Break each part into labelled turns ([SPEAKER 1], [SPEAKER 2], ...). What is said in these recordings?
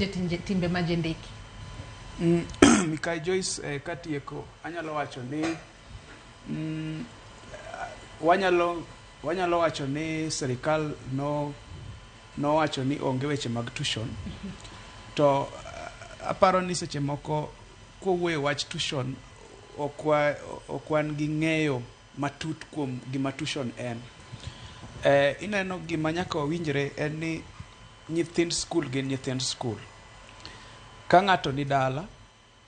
[SPEAKER 1] timbe majendeki.
[SPEAKER 2] Mikai Joyce katieko anyalo wacho ni wanyalo wacho ni serikal no wacho ni onge weche mag tuition. To aparo ni seche moko kowuoye wach tuition okwan gi ng'eyo matut kuom gima tuition en. Ineno gima nyaka wawinjre en ni nyithind skul gin nyithind skul. Ka ng'ato ni dala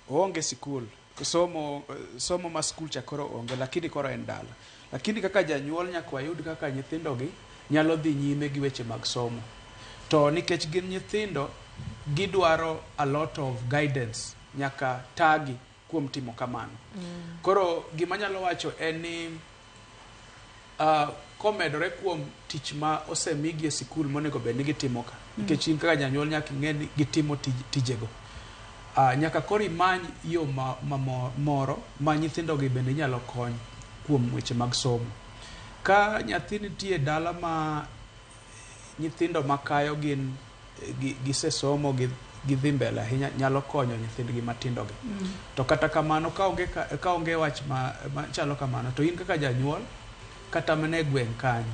[SPEAKER 2] oonge sikul, somo ma skul cha koro onge, lakini koro en dala. Lakini kaka janyuol nyaka wayud kaka nyithindo gi nyalo dhi nyime gi weche mag somo. To nikech gin nyithindo, gidwaro a lot of guidance, nyaka tagi kuom timo kamano. Koro gima nyalo wacho en ni komedore kuom tich ma osemigi e sikul monego bed ni gitimo ka. Nikech in kaka janyuol nyaka ing'e ni gitimo tijego. Nyaka koro imany yo moro ma nyithindo gi bende nyalo kony kuom weche mag somo. Ka nyathi nitie dala ma nyithindo makayo gin gisesomo gidhi mbele ahinya, nyalo konyo nyithindgi matindo gi. To kata kamano ka onge wach machalo kamano, to in kaka janyuol kata mane gweng' kanyo,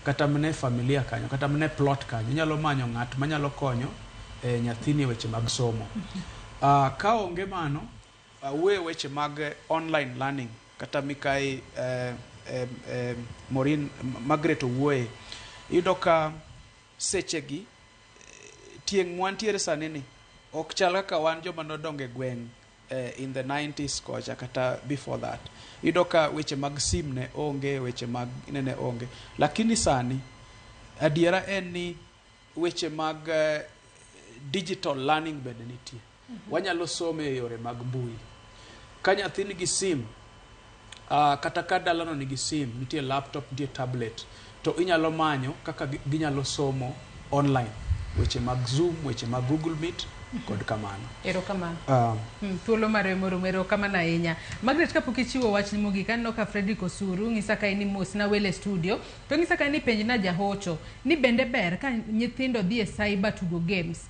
[SPEAKER 2] kata mane familia kanyo, kata mane plot kanyo, nyalo manyo ng'at manyalo konyo nyathini weche mag somo. Ka onge mano, weche mag online learning, kata Mikai Morin Margaret owuoye, iyudo ka sechegi tieng' mwantiere sani ni ok chal kaka wan joma nodonge gweng' in the 90s kocha kata before that. Iyudo ka weche mag sim ne onge, weche mag nene onge. Lakini sani adiera en ni weche mag digital learning bende nitie. Wanyalo some e yore mag mbui. Ka nyathi nigi sim, kata ka dalano nigi sim, nitie laptop, nitie tablet, to inyalo manyo kaka ginyalo somo online. Weche mag Zoom, weche mag Google Meet, kod kamano.
[SPEAKER 1] Erokamano. Thuolo mare moro erokamano ahinya. Margaret, kapok ichiwo wach ni mogik, aneno ka Fredrick Osuru ng'isa ka ni mos na wele studio, to ng'isa ka ni penj na jahocho ni bende ber ka nyithindo dhi e cyber tugo games.